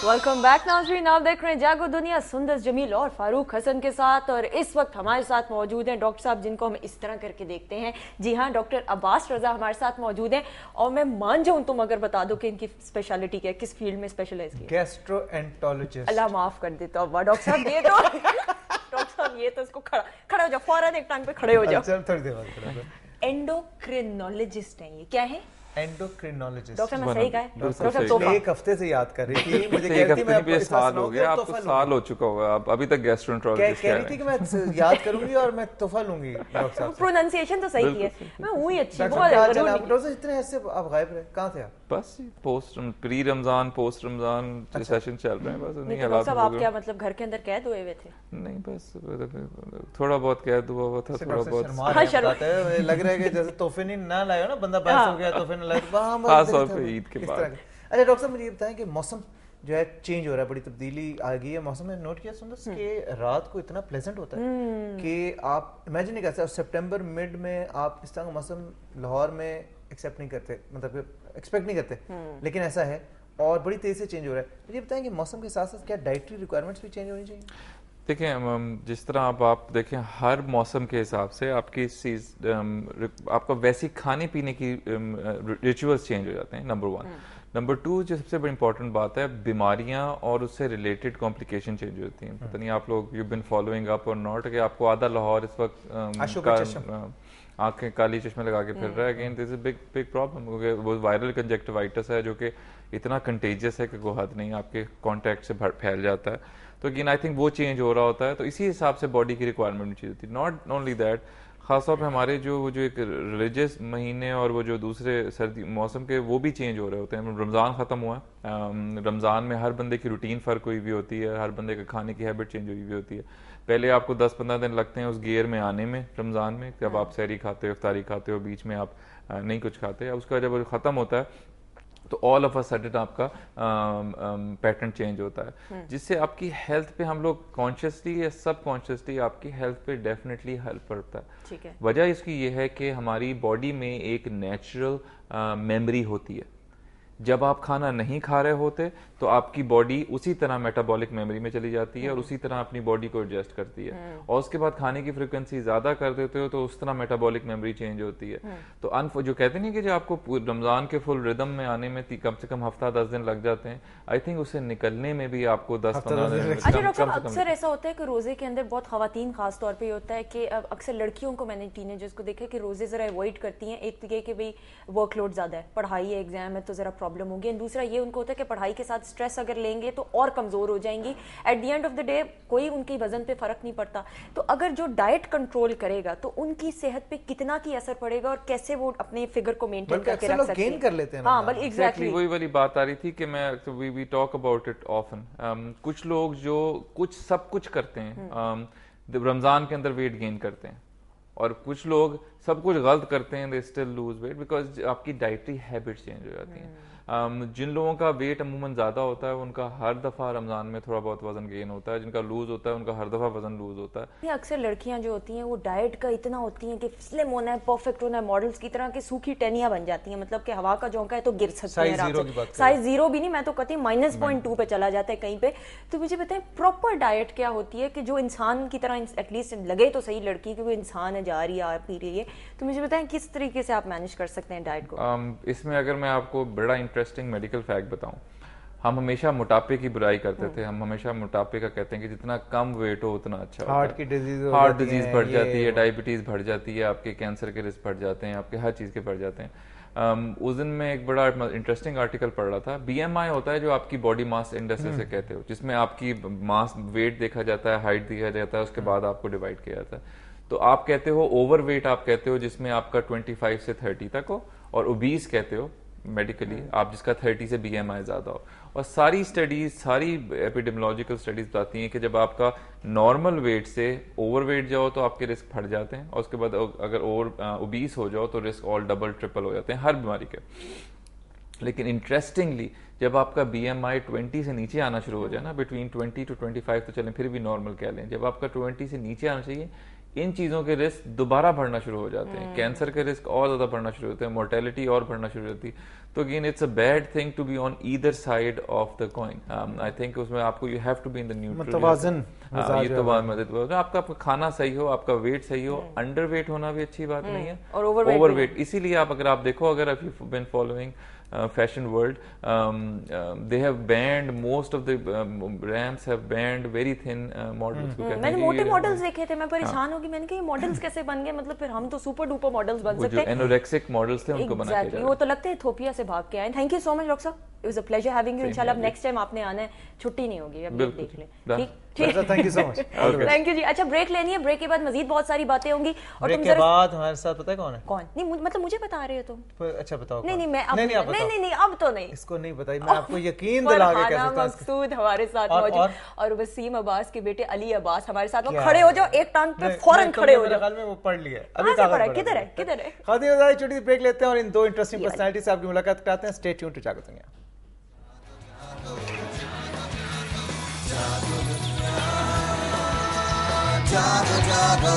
Welcome back नाज़रीन, आप देख रहे हैं जागो दुनिया सुंदस जमील और फारूक हसन के साथ। और इस वक्त हमारे साथ मौजूद हैं डॉक्टर साहब जिनको हम इस तरह करके देखते हैं। जी हाँ, डॉक्टर अब्बास रजा हमारे साथ मौजूद हैं। और मैं मान जाऊं तुम अगर बता दो कि इनकी स्पेशलिटी क्या है, किस फील्ड में स्पेशलाइज किया? गैस्ट्रोएंटरोलॉजिस्ट। अल्लाह माफ कर देता अब्बा। डॉक्टर साहब ये तो डॉक्टर साहब ये तो इसको खड़ा हो जाओ, फौरन एक टांग पे खड़े हो जाओ। चल थोड़ी देर बाद खड़ा हो। एंडोक्रिनोलॉजिस्ट हैं, ये क्या है? एंडोक्रिनोलॉजिस्ट। डॉक्टर मैं सही कहा? डॉक्टर तोहफा एक हफ्ते से याद कर रही थी, मुझे कहती थी मैं साल हो गया, आपको साल हो चुका होगा, आप अभी तक गैस्ट्रोएंटरोलॉजिस्ट कह रही थी कि मैं याद करूंगी और मैं तोहफा लूंगी डॉक्टर साहब। प्रोनाउंसिएशन तो सही की है, मैं हुई अच्छी बहुत है। डॉक्टर इतने ऐसे आप गायब रहे, कहां थे आप? बस post pre Ramzan post Ramzan session चल रहे हैं, बस नहीं हालात। सब आप क्या मतलब घर के अंदर कैद हुए हुए थे? नहीं, बस थोड़ा बहुत कैद हुआ था, थोड़ा बहुत लग रहा है कि जैसे तोहफे नहीं ना लाए हो ना, बंदा पैसा हो गया तोहफे ना लाए ईद के बाद। अच्छा डॉक्टर साहब मुझे ये बताएं कि मौसम जो है चेंज हो रहा है, बड़ी तब्दीली आ गई है मौसम में। नोट किया सुंदर कि रात को इतना प्लेजेंट होता है कि आप इमेजिन नहीं कर सकते। सितंबर मिड में आप इस तरह का मौसम लाहौर में एक्सेप्ट नहीं करते, मतलब एक्सपेक्ट नहीं करते, लेकिन ऐसा है और बड़ी तेजी से चेंज हो रहा है। मुझे बताएं कि मौसम के साथ साथ क्या डाइटरी रिक्वायरमेंट्स भी चेंज होनी चाहिए? देखें, जिस तरह आप देखें हर मौसम के हिसाब से आपकी आपका वैसी खाने पीने की रिचुअल्स चेंज हो जाते हैं, नंबर वन। नंबर टू, जो सबसे बड़ी इंपॉर्टेंट बात है, बीमारियां और उससे रिलेटेड कॉम्प्लिकेशन चेंज होती हैं। पता नहीं आप लोग यू बिन फॉलोइंग अप और नॉट, कि आपको आधा लाहौर इस वक्त आंखें काली चश्मे लगा के फिर रहा है। Again this is big big problem, क्योंकि वो वायरल कंजक्टिवाइटिस है जो कि इतना कंटेजियस है कि कोई हद नहीं, आपके कॉन्टैक्ट से फैल जाता है। तो अगेन आई थिंक वो चेंज हो रहा होता है, तो इसी हिसाब से बॉडी की रिक्वायरमेंट चीज होती है। नॉट ओनली दैट, खासतौर पे हमारे जो एक रिलीजियस महीने और वो जो दूसरे सर्दी मौसम के वो भी चेंज हो रहे होते हैं। रमज़ान ख़त्म हुआ है, रमज़ान में हर बंदे की रूटीन फ़र्क हुई हुई होती है, हर बंदे के खाने की हैबिट चेंज हुई हुई होती है। पहले आपको 10-15 दिन लगते हैं उस गियर में आने में रमज़ान में, जब आप सहरी खाते हो, इफ्तारी खाते हो, बीच में आप नहीं कुछ खाते। उसका जब ख़त्म होता है तो ऑल ऑफ अ सडन आपका पैटर्न चेंज होता है, जिससे आपकी हेल्थ पे हम लोग कॉन्शियसली या सब कॉन्शियसली आपकी हेल्थ पे डेफिनेटली हेल्प करता है। ठीक है। वजह इसकी ये है कि हमारी बॉडी में एक नेचुरल मेमोरी होती है। जब आप खाना नहीं खा रहे होते तो आपकी बॉडी उसी तरह मेटाबॉलिक मेमोरी में चली जाती है और उसी तरह अपनी बॉडी को एडजस्ट करती है, और उसके बाद खाने की फ्रीक्वेंसी ज्यादा कर देते हो तो उस तरह मेटाबॉलिक मेमोरी चेंज होती है। तो जो कहते नहीं कि जो आपको रमजान के फुल रिदम में आने में कम से कम हफ्ता 10 दिन लग जाते हैं, आई थिंक उससे निकलने में भी आपको 10-15 दिन। अच्छा डॉक्टर, अक्सर ऐसा होता है कि रोजे के अंदर बहुत खवातीन खास तौर पे होता है कि अक्सर लड़कियों को, मैंने टीनेजर्स को देखा कि रोजे जरा अवॉइड करती हैं। एक तो ये कि भाई वर्कलोड ज्यादा है, पढ़ाई है, एग्जाम है, तो जरा प्रॉब्लम होगी। दूसरा ये उनको होता है कि पढ़ाई के साथ स्ट्रेस अगर लेंगे तो और कमजोर हो जाएंगी। At the end of the day कोई उनकी वजन पे फर्क नहीं पड़ता। तो अगर जो डाइट कंट्रोल करेगा तो उनकी सेहत पे कितना की असर पड़ेगा और कैसे वो अपने फिगर को मेंटेन करके रख सकते हैं? कर लेते हैं। हाँ, बल्कि एग्जैक्टली वही वाली बात आ रही थी कि मैं we talk about it often. कुछ लोग जो सब कुछ करते हैं रमजान के अंदर वेट गेन करते हैं, और कुछ लोग सब कुछ गलत करते हैं, they still lose weight because आपकी डाइटरी हैबिट्स चेंज हो जाती हैं। जिन लोगों का वेट अमूमन ज्यादा होता है उनका हर दफा रमजान में थोड़ा बहुत वजन गेन होता है, जिनका लूज होता है उनका हर दफा वजन लूज होता है। अक्सर लड़कियां जो होती हैं वो डाइट का इतना होती हैं कि स्लिम होना है, परफेक्ट होना है, मॉडल्स की तरह की सूखी टहनियां बन जाती हैं, मतलब कि हवा का झोंका है तो गिर सकती है। साइज जीरो भी नहीं, मैं तो कहती हूँ -0.2 पे चला जाता है कहीं पे। तो मुझे बताएं प्रॉपर डाइट क्या होती है कि जो इंसान की तरह एटलीस्ट लगे तो सही लड़की की, वो इंसान है, जा रही है, पी रही है। तो मुझे बताएं किस तरीके से आप मैनेज कर सकते हैं डाइट को? इसमें अगर मैं आपको बड़ा इंटरेस्टिंग मेडिकल फैक्ट बताऊं, हम हमेशा मोटापे की बुराई करते थे। हम हमेशा मोटापे का कहते हैं कि जितना कम वेट हो उतना अच्छा होता है। हार्ट डिजीज बढ़ जाती है, डायबिटीज बढ़ जाती है, आपके कैंसर के रिस्क बढ़ जाते हैं, आपके हर चीज के बढ़ जाते हैं। उस दिन में एक बड़ा इंटरेस्टिंग आर्टिकल पढ़ रहा था। BMI होता है जो आपकी बॉडी मास इंडेक्स से कहते हो, जिसमें आपकी मास वेट देखा जाता है, हाइट देखा जाता है, उसके बाद आपको डिवाइड किया जाता है। तो आप कहते हो ओवर वेट, आप कहते हो जिसमें आपका 25 से 30 तक हो, और ओबीस कहते हो मेडिकली आप जिसका 30 से BMI ज्यादा हो। और सारी स्टडीज, सारी एपिडेमियोलॉजिकल स्टडीज बताती हैं कि जब आपका नॉर्मल वेट से ओवर वेट जाओ तो आपके रिस्क बढ़ जाते हैं, और उसके बाद अगर ओबीस हो जाओ तो रिस्क ऑल डबल ट्रिपल हो जाते हैं हर बीमारी के। लेकिन इंटरेस्टिंगली जब आपका BMI 20 से नीचे आना शुरू हो जाए ना, बिटवीन 20 to 25 तो चलें फिर भी नॉर्मल कह लें, जब आपका 20 से नीचे आना चाहिए, इन चीज़ों के रिस्क दोबारा बढ़ना शुरू हो जाते हैं, कैंसर के रिस्क और ज़्यादा बढ़ना शुरू होते हैं, मोर्टेलिटी और बढ़ना शुरू होती है. तो again it's a bad thing to be on either side of the coin. I think उसमें आपको you have to be in the neutral. मतवाज़न. ये तो बात मदद होगा. आपका खाना सही हो, आपका वेट सही हो. अंडर वेट होना भी अच्छी बात नहीं है, और ओवरवेट. इसीलिए अगर आप देखो, अगर आप you been following fashion world, they have banned most of the ramps have banned very thin models. मैंने मोटे मॉडल्स देखे थे, मैं परेशान होगी, मैंने कहा ये मॉडल्स कैसे बन गए, मतलब फिर हम तो सुपर डुपर मॉडल्स बन सकते हैं. एनोरेक्सिक मॉडल्स थे, उनको बना के वो तो लगते हैं इथियोपिया से भाग के आए. Thank you so much doctor साहब, it was a pleasure having you. इंशाल्लाह अब नेक्स्ट टाइम आपने आना है, छुट्टी नहीं होगी, अब देख लें. ठीक. Thank you so much. Thank you जी. अच्छा, ब्रेक लेनी है, ब्रेक के बाद मजीद बहुत सारी बातें होंगी. और ब्रेक के बाद हमारे साथ पता है कौन है? कौन? नहीं मतलब मुझे बता रहे हो तुम. अच्छा बताओ. नहीं मैं नहीं अब तो नहीं, इसको नहीं बताई, मैं आपको यकीन दिला के कह सकता हूं. मकसूद हमारे साथ मौजूद, और वसीम अब्बास के बेटे अली अब्बास हमारे साथ. वो खड़े हो जाओ, एक टांग पे फौरन खड़े हो जाओ. में वो पढ़ लिया अभी पढ़ा. किधर है? खादी छोटी ब्रेक लेते हैं और इन दो इंटरेस्टिंग पर्सनालिटी से आपकी मुलाकात कराते हैं. स्टे ट्यून्ड टू जागो दुनिया. जागो जागो